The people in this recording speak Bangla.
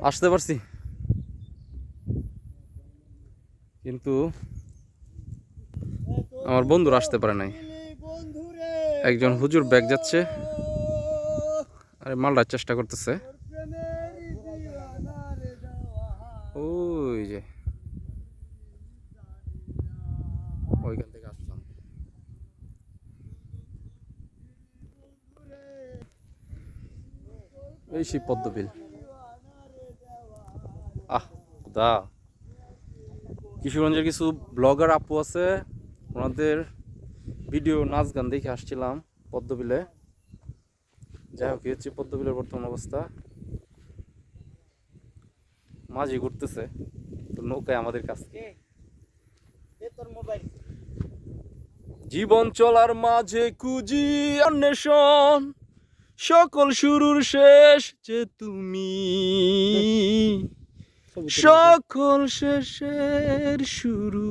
আসতে পারছি, কিন্তু আমার বন্ধুরা আসতে পারে নাই। একজন হুজুর ব্যাগ যাচ্ছে, আরে মালটার চেষ্টা করতেছে। ওই যে ওইখান থেকে আসলাম। এই সেই পদ্মবিল। আহ দা কিশোরগঞ্জের কিছু ব্লগার আপু আছে, ওনাদের ভিডিও নাচ গান দেখে আসছিলাম পদ্মবিলে। যাই হোক, হচ্ছে পদ্মবিলের বর্তমান অবস্থা। মাঝি ঘুরতেছে তো নৌকায় আমাদের কাছে। জীবন চলার মাঝে খুঁজি অন্বেষণ, সকল শুরুর শেষ যে তুমি, সকল শেষের শুরু